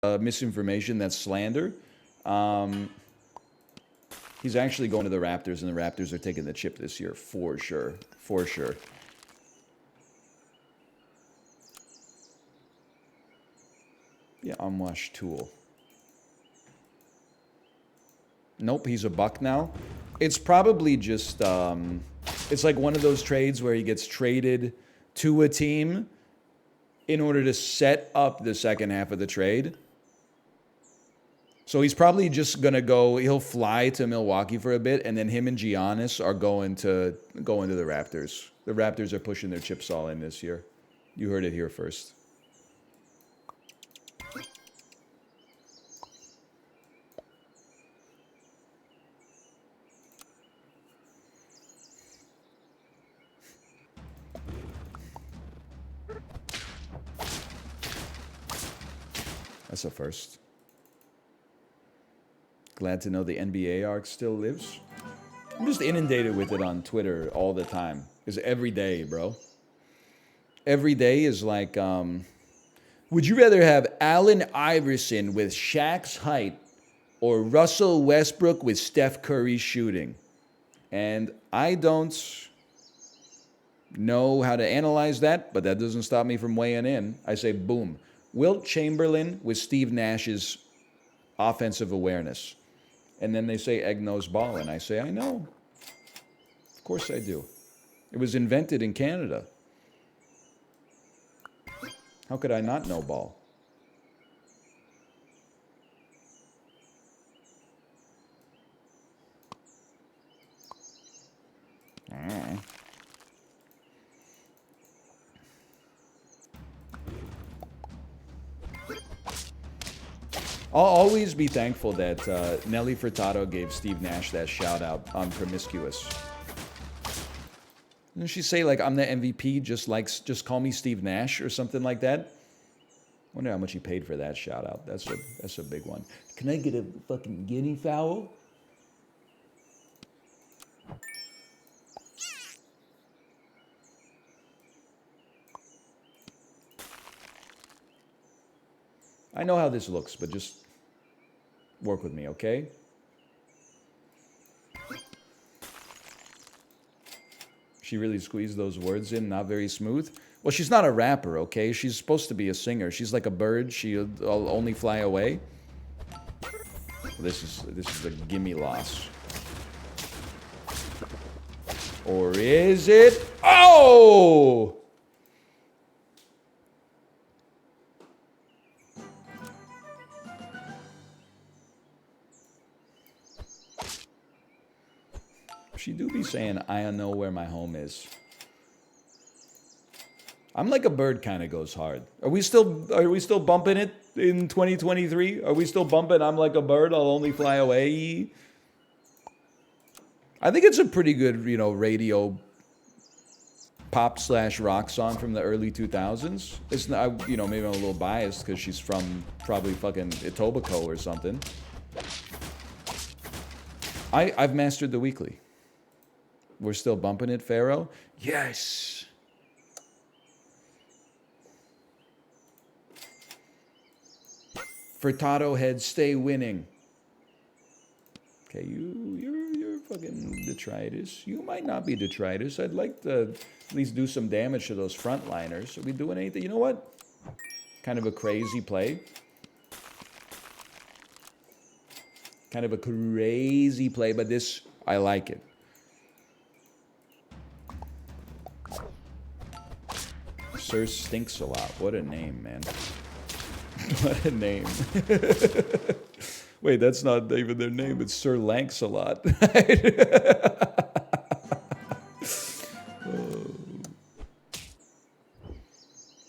misinformation. That's slander. Um, he's actually going to the Raptors, and the Raptors are taking the chip this year for sure. For sure. Yeah, unwashed tool. Nope, he's a buck now. It's probably just, it's like one of those trades where he gets traded to a team in order to set up the second half of the trade. So he's probably just gonna go. He'll fly to Milwaukee for a bit, and then him and Giannis are going to the Raptors. The Raptors are pushing their chips all in this year. You heard it here first. That's a first. Glad to know the NBA arc still lives. I'm just inundated with it on Twitter all the time. It's every day, bro. Every day is like, would you rather have Allen Iverson with Shaq's height or Russell Westbrook with Steph Curry's shooting? And I don't know how to analyze that, but that doesn't stop me from weighing in. I say, boom. Wilt Chamberlain with Steve Nash's offensive awareness. And then they say egg-nose ball, and I say, I know. Of course I do. It was invented in Canada. How could I not know ball? I'll always be thankful that Nelly Furtado gave Steve Nash that shout out on Promiscuous. Didn't she say like I'm the MVP, just call me Steve Nash or something like that? Wonder how much he paid for that shout out. That's a big one. Can I get a fucking guinea fowl? I know how this looks, but just work with me, okay? She really squeezed those words in, not very smooth. Well, she's not a rapper, okay? She's supposed to be a singer. She's like a bird. She'll only fly away. This is a gimme loss. Or is it? Oh! She do be saying, I don't know where my home is. I'm like a bird kind of goes hard. Are we still bumping it in 2023? Are we still bumping I'm like a bird, I'll only fly away? I think it's a pretty good, radio pop / rock song from the early 2000s. It's not, maybe I'm a little biased because she's from probably fucking Etobicoke or something. I've mastered the weekly. We're still bumping it, Pharaoh? Yes. Furtado heads stay winning. Okay, you're fucking detritus. You might not be detritus. I'd like to at least do some damage to those frontliners. Are we doing anything? You know what? Kind of a crazy play. Kind of a crazy play, but this, I like it. Sir Stinks a lot. What a name, man. What a name. Wait, that's not even their name. It's Sir Lanks a lot.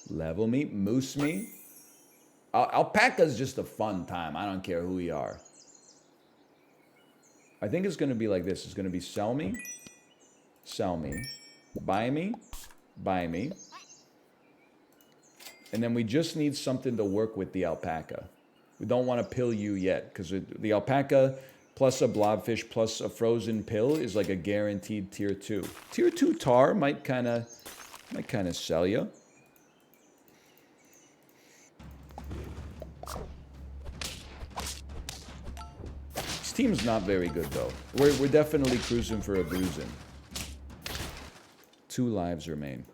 Level me, moose me. Alpaca's just a fun time. I don't care who we are. I think it's going to be like this. It's going to be sell me, buy me, buy me. And then we just need something to work with the alpaca. We don't want to pill you yet, because the alpaca plus a blobfish plus a frozen pill is like a guaranteed tier 2. Tier 2 tar might kind of sell you. team's not very good, though. We're definitely cruising for a bruising. 2 lives remain.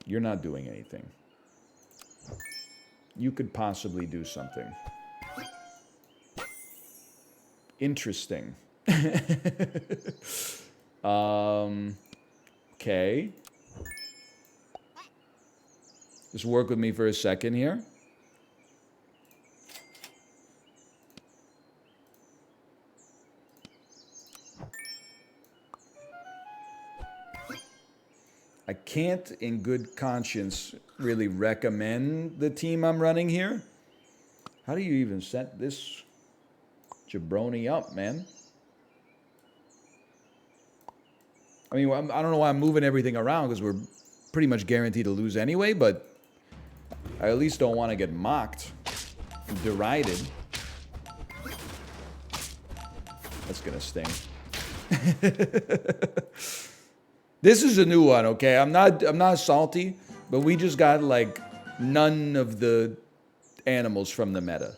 You're not doing anything. You could possibly do something. Interesting. Okay. Just work with me for a second here. I can't, in good conscience, really recommend the team I'm running here. How do you even set this jabroni up, man? I mean, I don't know why I'm moving everything around, because we're pretty much guaranteed to lose anyway, but I at least don't want to get mocked, derided. That's gonna sting. This is a new one, okay? I'm not salty, but we just got like none of the animals from the meta.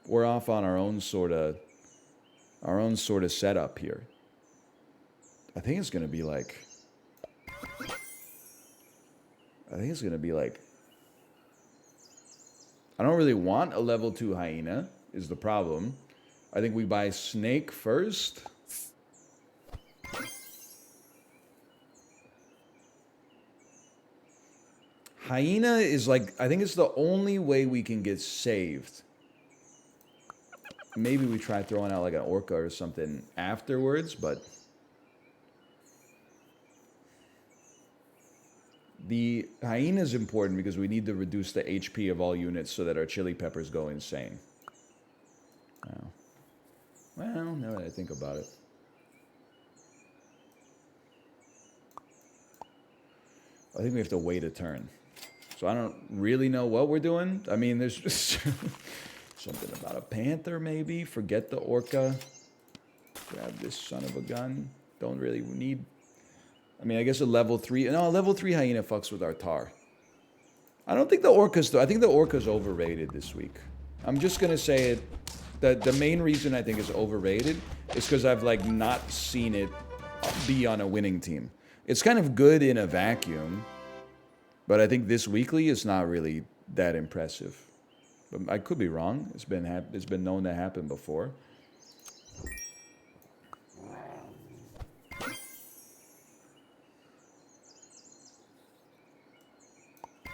We're off on our own sort of setup here. I think it's gonna be like I don't really want a level 2 hyena, is the problem. I think we buy snake first. Hyena is like, I think it's the only way we can get saved. Maybe we try throwing out like an orca or something afterwards, but the hyena is important because we need to reduce the HP of all units so that our chili peppers go insane. Oh. Well, now that I think about it. I think we have to wait a turn. So I don't really know what we're doing. I mean, there's just something about a panther, maybe. Forget the orca. Grab this son of a gun. Don't really need... I mean, I guess a level 3... No, a level 3 hyena fucks with our tar. I don't think the orca's... I think the orca's overrated this week. I'm just going to say it. The main reason I think it's overrated is because I've, like, not seen it be on a winning team. It's kind of good in a vacuum, but I think this weekly is not really that impressive. But I could be wrong. It's been known to happen before.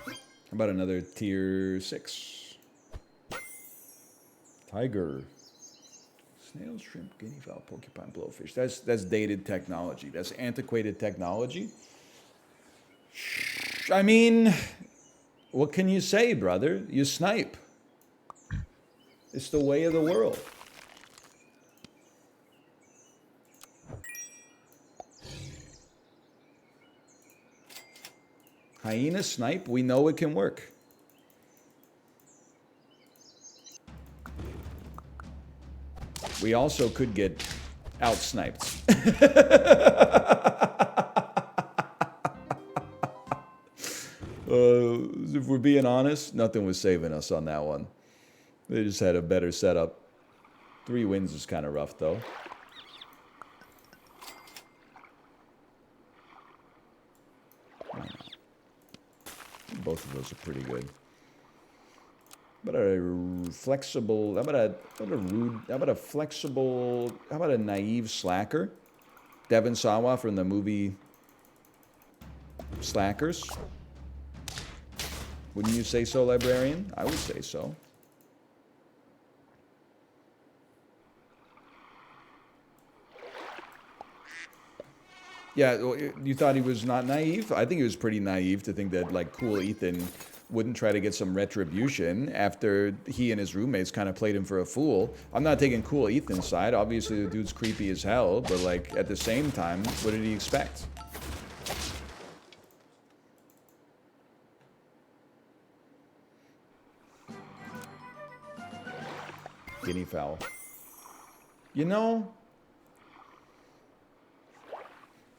How about another tier 6? Tiger. Snail, shrimp, guinea fowl, porcupine, blowfish. That's dated technology. That's antiquated technology. I mean, what can you say, brother? You snipe. It's the way of the world. Hyena snipe, we know it can work. We also could get out-sniped. If we're being honest, nothing was saving us on that one. They just had a better setup. 3 wins is kind of rough, though. Both of those are pretty good. How about a flexible? How about a naive slacker? Devin Sawa from the movie Slackers. Wouldn't you say so, librarian? I would say so. Yeah, you thought he was not naive? I think he was pretty naive to think that, like, cool Ethan wouldn't try to get some retribution after he and his roommates kind of played him for a fool. I'm not taking cool Ethan's side. Obviously, the dude's creepy as hell, but, like, at the same time, what did he expect? guinea fowl. You know,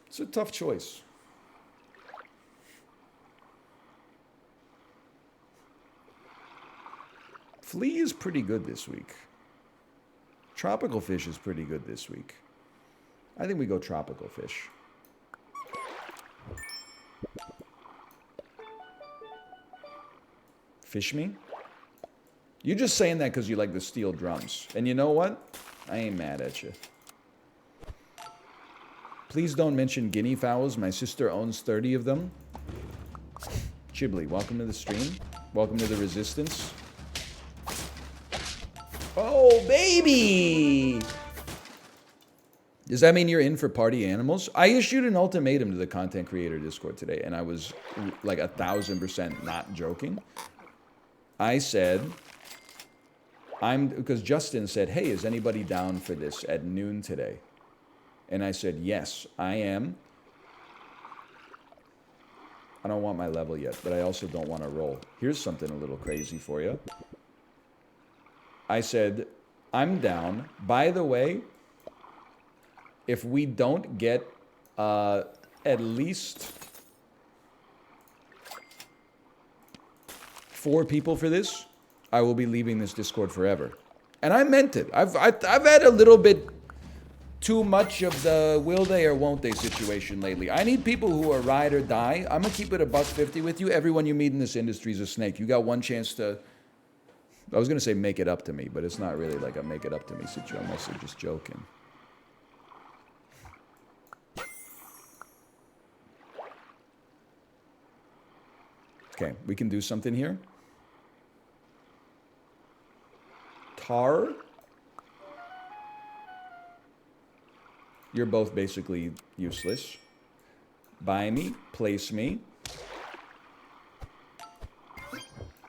it's a tough choice. Flea is pretty good this week. Tropical fish is pretty good this week. I think we go tropical fish. Fish me? You're just saying that because you like the steel drums. And you know what? I ain't mad at you. Please don't mention guinea fowls. My sister owns 30 of them. Chibli, welcome to the stream. Welcome to the resistance. Oh, baby! Does that mean you're in for party animals? I issued an ultimatum to the content creator Discord today, and I was like 1,000% not joking. I said, because Justin said, hey, is anybody down for this at noon today? And I said, yes, I am. I don't want my level yet, but I also don't want to roll. Here's something a little crazy for you. I said, I'm down. By the way, if we don't get at least 4 people for this, I will be leaving this Discord forever. And I meant it. I've had a little bit too much of the will they or won't they situation lately. I need people who are ride or die. I'm going to keep it $1.50 with you. Everyone you meet in this industry is a snake. You got one chance to... I was going to say make it up to me, but it's not really like a make it up to me situation. I'm mostly just joking. Okay, we can do something here. Tar. You're both basically useless. Buy me, place me.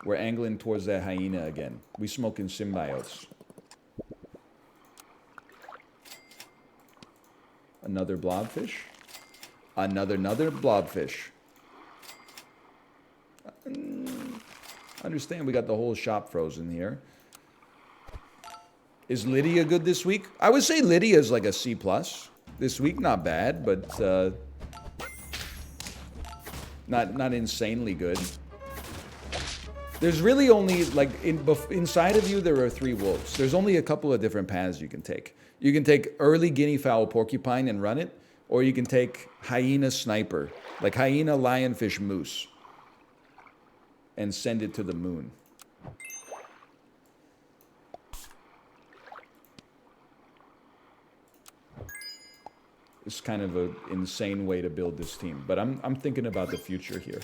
We're angling towards that hyena again. We smoking symbiotes. Another blobfish. Another blobfish. Understand we got the whole shop frozen here. Is Lydia good this week? I would say Lydia is like a C+ this week. Not bad, but not insanely good. There's really only, like, inside of you, there are 3 wolves. There's only a couple of different paths you can take. You can take early guinea fowl porcupine and run it, or you can take hyena sniper, like hyena lionfish moose, and send it to the moon. It's kind of an insane way to build this team, but I'm thinking about the future here.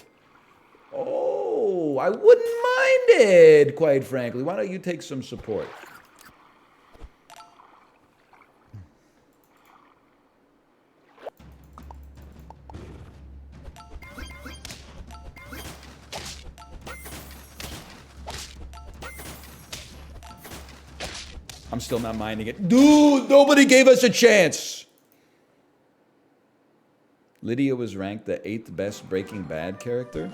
Oh, I wouldn't mind it, quite frankly. Why don't you take some support? I'm still not minding it. Dude, nobody gave us a chance. Lydia was ranked the 8th best Breaking Bad character.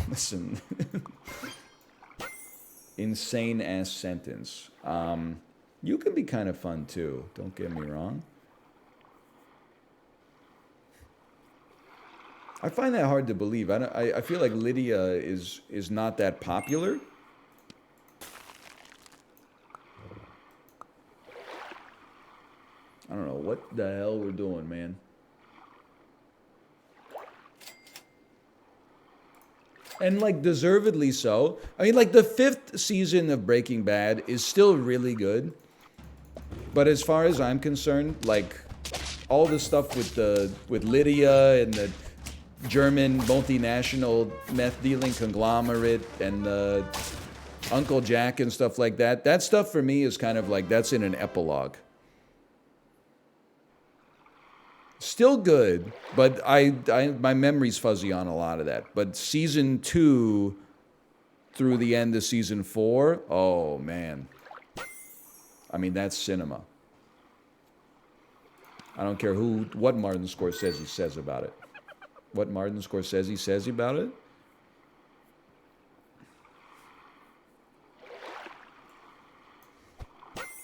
Listen. Insane ass sentence. You can be kind of fun too. Don't get me wrong. I find that hard to believe. I feel like Lydia is not that popular. I don't know what the hell we're doing, man. And, like, deservedly so. I mean, like, the 5th season of Breaking Bad is still really good. But as far as I'm concerned, like, all the stuff with Lydia and the German multinational meth-dealing conglomerate and Uncle Jack and stuff like that, that stuff for me is kind of like, that's in an epilogue. Still good, but my memory's fuzzy on a lot of that. But season 2 through the end of season 4, oh man. I mean, that's cinema. I don't care what Martin Scorsese says about it. What Martin Scorsese says about it?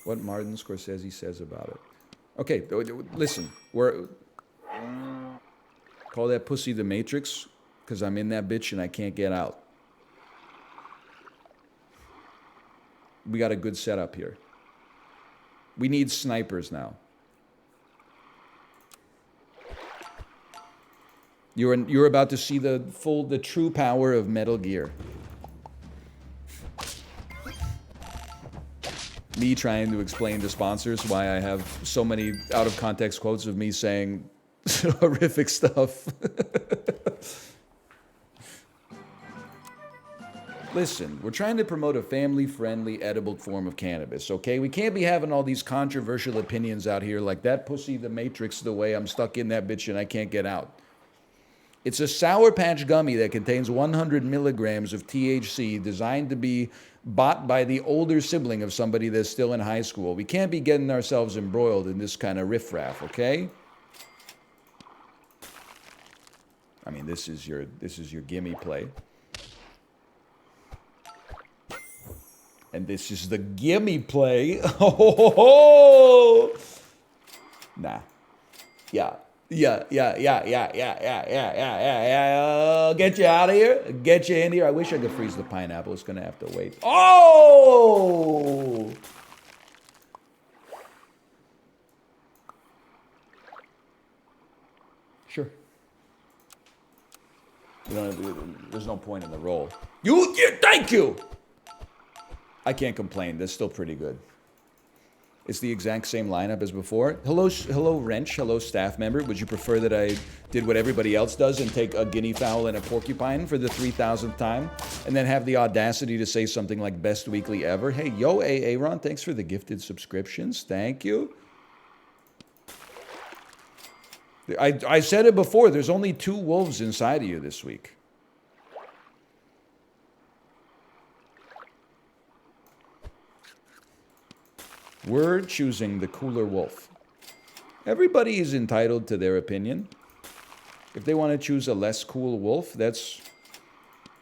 What Martin Scorsese says about it. Okay, listen. We're call that pussy the Matrix because I'm in that bitch and I can't get out. We got a good setup here. We need snipers now. You're about to see the true power of Metal Gear. Me trying to explain to sponsors why I have so many out of context quotes of me saying horrific stuff. Listen, we're trying to promote a family-friendly, edible form of cannabis, okay? We can't be having all these controversial opinions out here like that pussy the Matrix the way I'm stuck in that bitch and I can't get out. It's a Sour Patch gummy that contains 100 milligrams of THC designed to be bought by the older sibling of somebody that's still in high school. We can't be getting ourselves embroiled in this kind of riffraff, okay? I mean, this is your gimme play. And this is the gimme play. Oh, nah. Yeah. I'll get you out of here. Get you in here. I wish I could freeze the pineapple. It's going to have to wait. Oh! Sure. There's no point in the roll. Thank you! I can't complain. That's still pretty good. It's the exact same lineup as before. Hello, Wrench. Hello, staff member. Would you prefer that I did what everybody else does and take a guinea fowl and a porcupine for the 3,000th time? And then have the audacity to say something like best weekly ever? Hey, yo, Aaron, thanks for the gifted subscriptions. Thank you. I said it before. There's only 2 wolves inside of you this week. We're choosing the cooler wolf. Everybody is entitled to their opinion. If they want to choose a less cool wolf, that's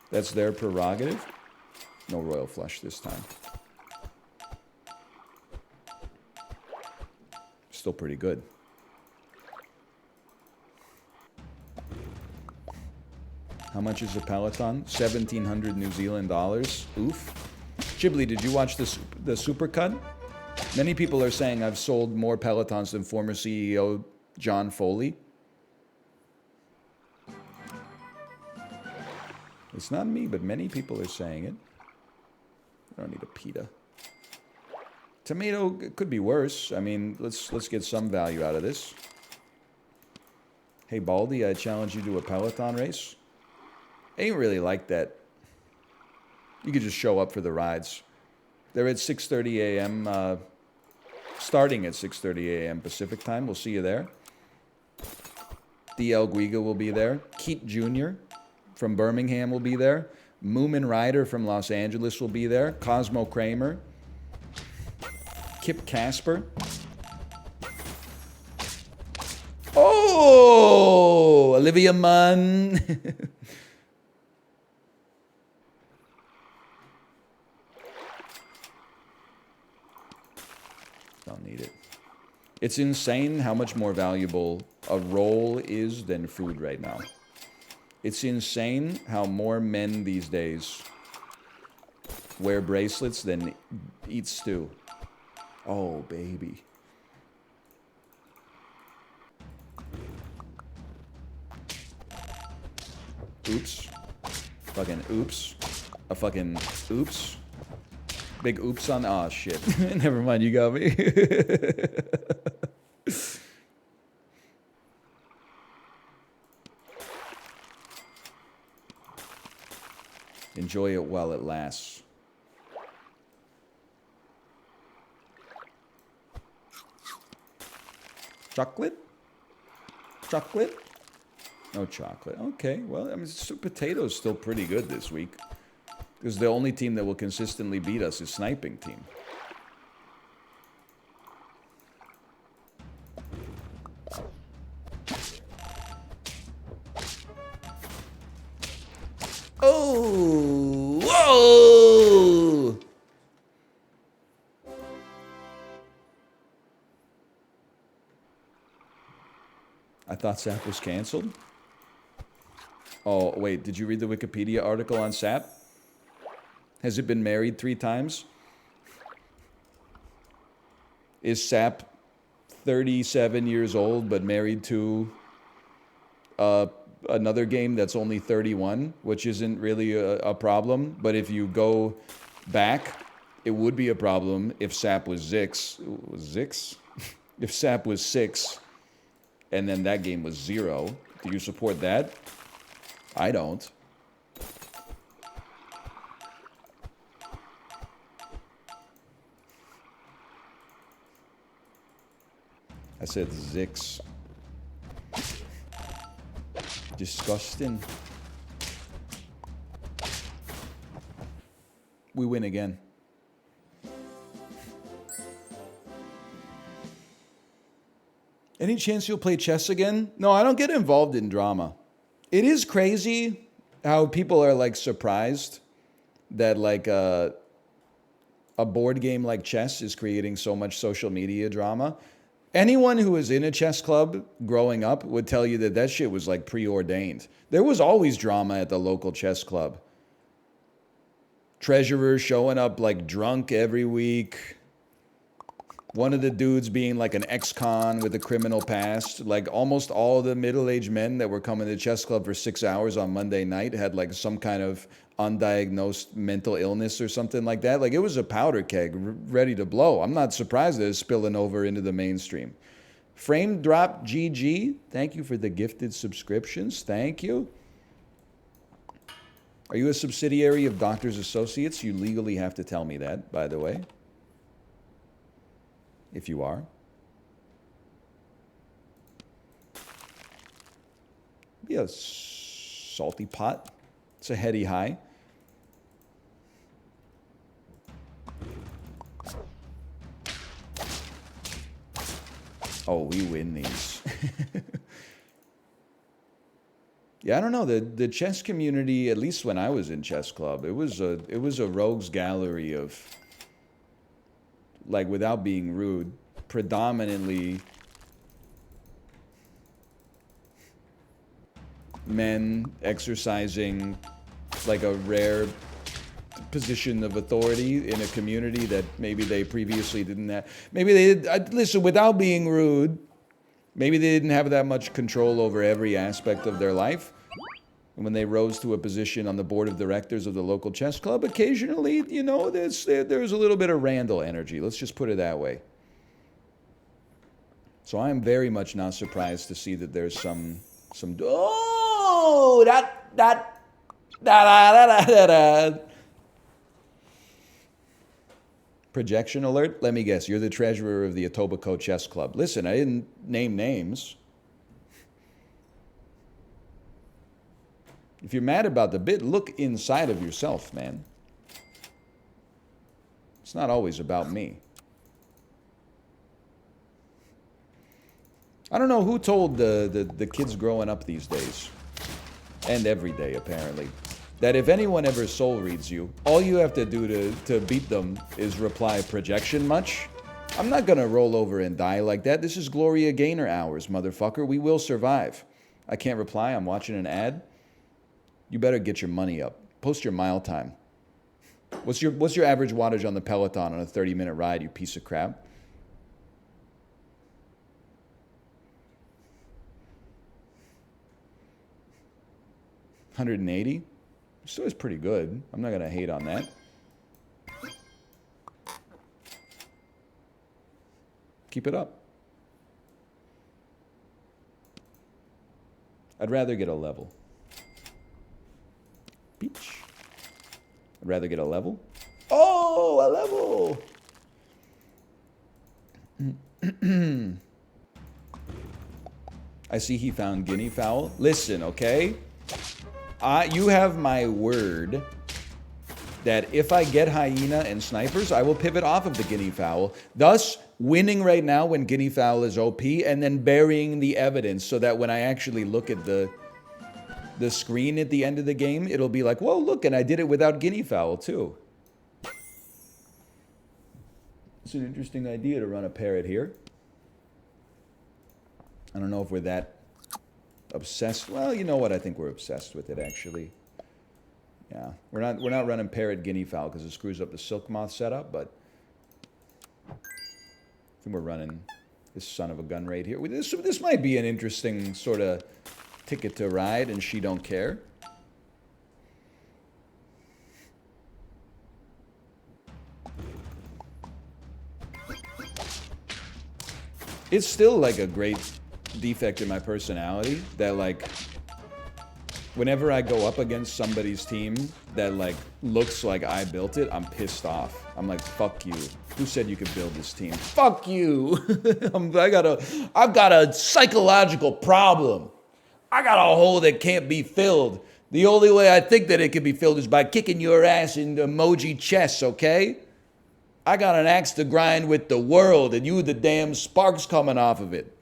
their prerogative. No royal flush this time. Still pretty good. How much is a Peloton? 1,700 New Zealand dollars. Oof. Chibli, did you watch the supercut? Many people are saying I've sold more Pelotons than former CEO John Foley. It's not me, but many people are saying it. I don't need a pita. Tomato could be worse. I mean, let's get some value out of this. Hey, Baldy, I challenge you to a Peloton race. Ain't really like that. You could just show up for the rides. They're at 6:30 a.m. Starting at 6:30 a.m. Pacific time. We'll see you there. DL Guiga will be there. Keat Jr. from Birmingham will be there. Moomin Ryder from Los Angeles will be there. Cosmo Kramer. Kip Casper. Oh! Olivia Munn. Don't need it. It's insane how much more valuable a roll is than food right now. It's insane how more men these days wear bracelets than eat stew. Oh, baby. Oops. Fucking oops. A fucking oops. Big oops on... Aw, shit. Never mind, you got me. Enjoy it while it lasts. Chocolate? Chocolate? No chocolate. Okay, well, I mean, potatoes still pretty good this week. Because the only team that will consistently beat us is sniping team. Oh! Whoa! I thought SAP was canceled. Oh, wait, did you read the Wikipedia article on SAP? Has it been married 3 times? Is SAP 37 years old but married to another game that's only 31, which isn't really a problem. But if you go back, it would be a problem if SAP was Zix? If SAP was 6 and then that game was 0. Do you support that? I don't. I said Zix. Disgusting. We win again. Any chance you'll play chess again? No, I don't get involved in drama. It is crazy how people are like surprised that like a board game like chess is creating so much social media drama. Anyone who was in a chess club growing up would tell you that that shit was like preordained. There was always drama at the local chess club. Treasurers showing up like drunk every week. One of the dudes being like an ex-con with a criminal past. Like almost all the middle-aged men that were coming to the chess club for 6 hours on Monday night had like some kind of undiagnosed mental illness or something like that. Like it was a powder keg ready to blow. I'm not surprised that it's spilling over into the mainstream. Frame Drop GG, thank you for the gifted subscriptions. Thank you. Are you a subsidiary of Doctors Associates? You legally have to tell me that, by the way. If you are. Be a salty pot. It's a heady high. Oh, we win these. Yeah, I don't know. The chess community, at least when I was in chess club, it was a rogues gallery of, like, without being rude, predominantly men exercising like a rare position of authority in a community that maybe they previously didn't have. Maybe they did, listen, without being rude, maybe they didn't have that much control over every aspect of their life. And when they rose to a position on the board of directors of the local chess club, occasionally, you know, there's a little bit of Randall energy. Let's just put it that way. So I'm very much not surprised to see that there's some oh, that. Projection alert. Let me guess. You're the treasurer of the Etobicoke Chess Club. Listen, I didn't name names. If you're mad about the bid, look inside of yourself, man. It's not always about me. I don't know who told the kids growing up these days, and every day apparently, that if anyone ever soul reads you, all you have to do to beat them is reply projection much. I'm not gonna roll over and die like that. This is Gloria Gaynor hours, motherfucker. We will survive. I can't reply. I'm watching an ad. You better get your money up. Post your mile time. What's your average wattage on the Peloton on a 30-minute ride, you piece of crap? $180? Still is pretty good. I'm not going to hate on that. Keep it up. I'd rather get a level. Beach. I'd rather get a level. Oh, a level! I see he found guinea fowl. Listen, okay? You have my word that if I get hyena and snipers, I will pivot off of the guinea fowl, thus winning right now when guinea fowl is OP, and then burying the evidence so that when I actually look at the screen at the end of the game, it'll be like, whoa, look, and I did it without guinea fowl too. It's an interesting idea to run a parrot here. I don't know if we're that Obsessed. Well, you know what? I think we're obsessed with it, actually. Yeah. We're not running parrot guinea fowl because it screws up the silk moth setup, but I think we're running this son of a gun right here. This might be an interesting sort of ticket to ride, and she don't care. It's still like a great defect in my personality that like whenever I go up against somebody's team that like looks like I built it, I'm pissed off. I'm like, fuck you. Who said you could build this team? Fuck you. I've got a psychological problem. I got a hole that can't be filled. The only way I think that it can be filled is by kicking your ass in emoji chess, okay? I got an axe to grind with the world, and you the damn sparks coming off of it.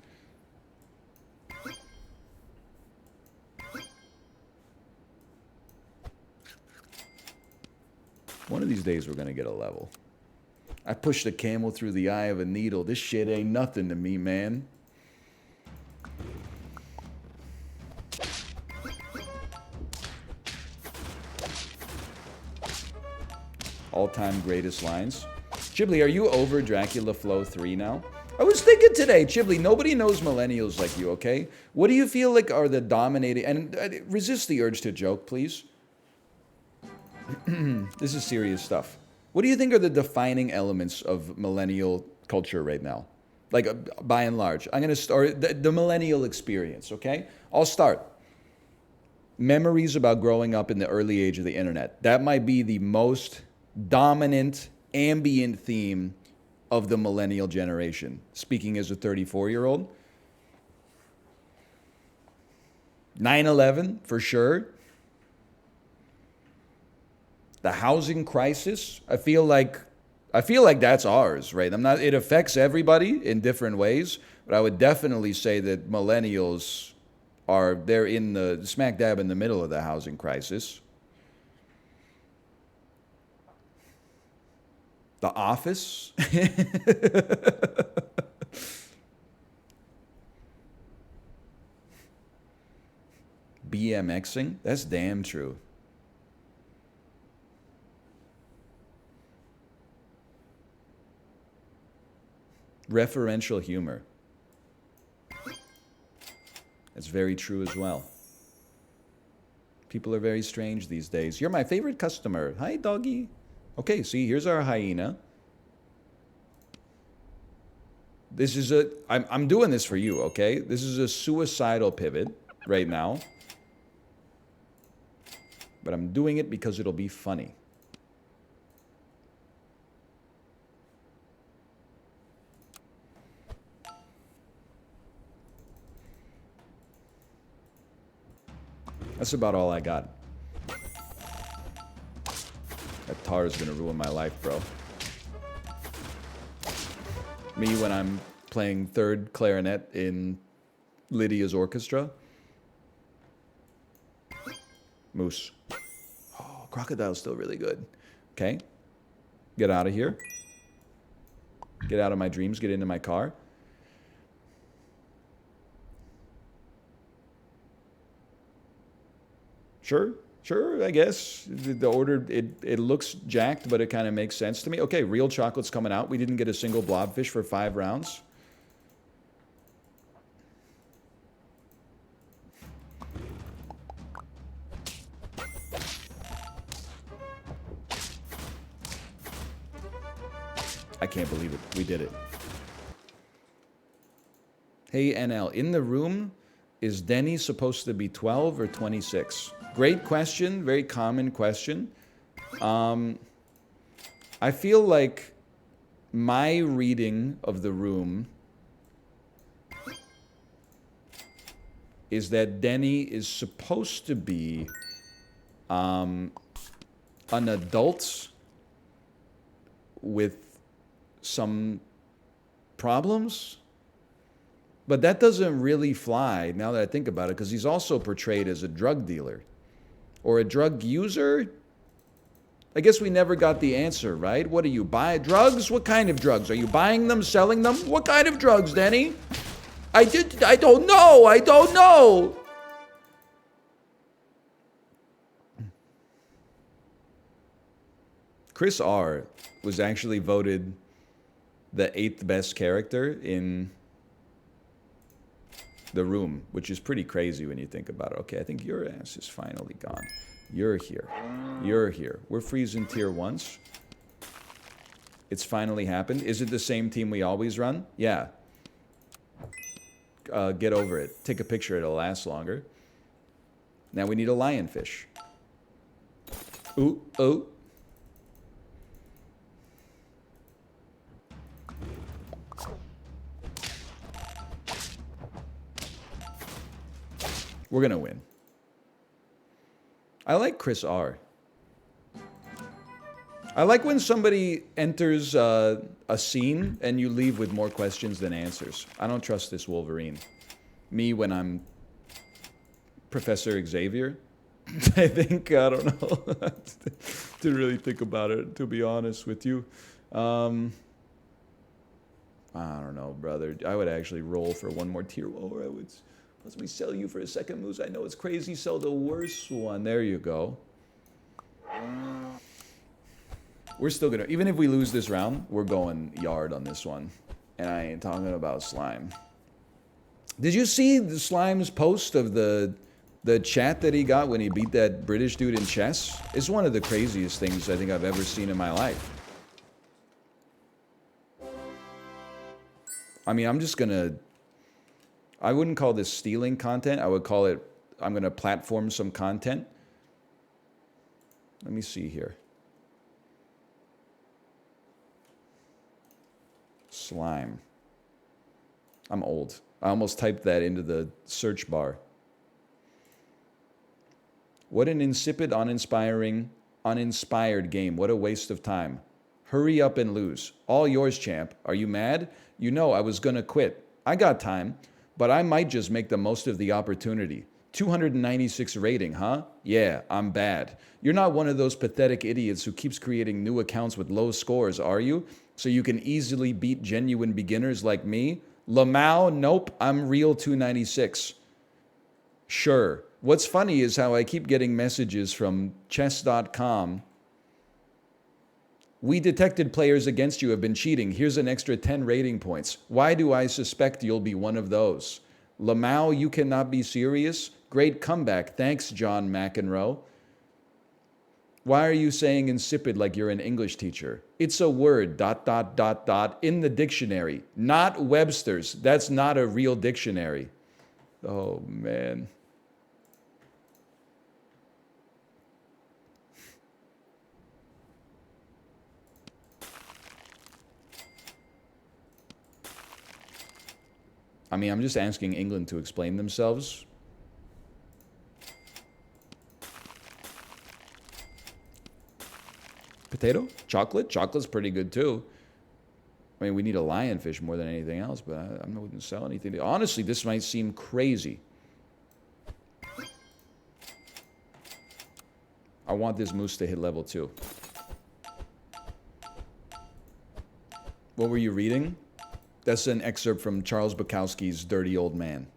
One of these days we're gonna get a level. I pushed a camel through the eye of a needle. This shit ain't nothing to me, man. All-time greatest lines. Chibli, are you over Dracula Flow 3 now? I was thinking today, Chibli, nobody knows millennials like you, okay? What do you feel like are the dominating... And resist the urge to joke, please. This is serious stuff. What do you think are the defining elements of millennial culture right now? Like, by and large. I'm going to start the millennial experience, okay? I'll start. Memories about growing up in the early age of the internet. That might be the most dominant ambient theme of the millennial generation. Speaking as a 34-year-old. 9/11, for sure. The housing crisis. I feel like that's ours, right? It affects everybody in different ways, but I would definitely say that millennials they're in the smack dab in the middle of the housing crisis. The Office. BMXing. That's damn true. Referential humor. That's very true as well. People are very strange these days. You're my favorite customer. Hi, doggy. Okay, see, here's our hyena. This is I'm doing this for you, okay? This is a suicidal pivot right now. But I'm doing it because it'll be funny. That's about all I got. That tar is gonna ruin my life, bro. Me when I'm playing third clarinet in Lydia's orchestra. Moose. Oh, crocodile's still really good. Okay. Get out of here. Get out of my dreams. Get into my car. Sure, I guess. The order, it looks jacked, but it kind of makes sense to me. Okay, real chocolate's coming out. We didn't get a single blobfish for 5 rounds. I can't believe it. We did it. Hey, NL. In the room, is Denny supposed to be 12 or 26? Great question. Very common question. I feel like my reading of the room is that Denny is supposed to be an adult with some problems. But that doesn't really fly now that I think about it, because he's also portrayed as a drug dealer or a drug user. I guess we never got the answer, right? What do you buy? Drugs? What kind of drugs? Are you buying them, selling them? What kind of drugs, Denny? I don't know. Chris R was actually voted the 8th best character in the room, which is pretty crazy when you think about it. Okay, I think your ass is finally gone. You're here. You're here. We're freezing tier 1s. It's finally happened. Is it the same team we always run? Yeah. Get over it. Take a picture. It'll last longer. Now we need a lionfish. Ooh, oh. We're gonna win. I like Chris R. I like when somebody enters a scene and you leave with more questions than answers. I don't trust this Wolverine. Me when I'm Professor Xavier. I think, I don't know. To really think about it, to be honest with you. I don't know, brother. I would actually roll for one more tier, or I would possibly sell you for a second moose. I know it's crazy. Sell the worst one. There you go. We're still gonna, even if we lose this round, we're going yard on this one. And I ain't talking about Slime. Did you see the Slime's post of the chat that he got when he beat that British dude in chess? It's one of the craziest things I think I've ever seen in my life. I mean, I'm just gonna, I wouldn't call this stealing content. I would call it, I'm gonna platform some content. Let me see here. Slime. I'm old. I almost typed that into the search bar. What an insipid, uninspired game. What a waste of time. Hurry up and lose. All yours, champ. Are you mad? You know I was gonna quit. I got time, but I might just make the most of the opportunity. 296 rating, huh? Yeah, I'm bad. You're not one of those pathetic idiots who keeps creating new accounts with low scores, are you? So you can easily beat genuine beginners like me? Lamau, nope, I'm real 296. Sure. What's funny is how I keep getting messages from chess.com. We detected players against you have been cheating. Here's an extra 10 rating points. Why do I suspect you'll be one of those? Lamau, you cannot be serious? Great comeback. Thanks, John McEnroe. Why are you saying insipid like you're an English teacher? It's a word, ... in the dictionary. Not Webster's. That's not a real dictionary. Oh, man. I mean, I'm just asking England to explain themselves. Potato? Chocolate? Chocolate's pretty good too. I mean, we need a lionfish more than anything else, but I'm not going to sell anything. Honestly, this might seem crazy. I want this moose to hit level 2. What were you reading? That's an excerpt from Charles Bukowski's Dirty Old Man.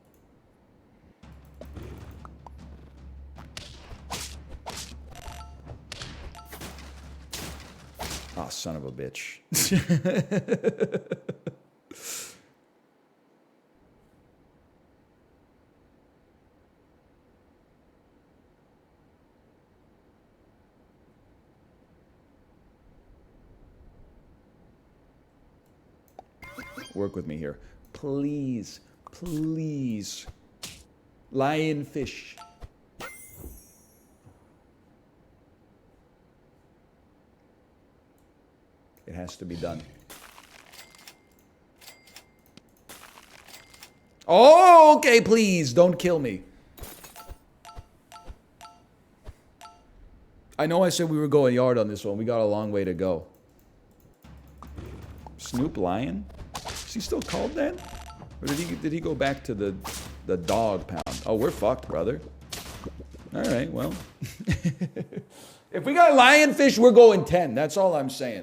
Oh, son of a bitch. Work with me here. Please, please. Lionfish. It has to be done. Oh, okay, please, don't kill me. I know I said we were going yard on this one. We got a long way to go. Snoop Lion? Is he still called that? Or did he go back to the dog pound? Oh, we're fucked, brother. All right, well. If we got lionfish, we're going 10. That's all I'm saying.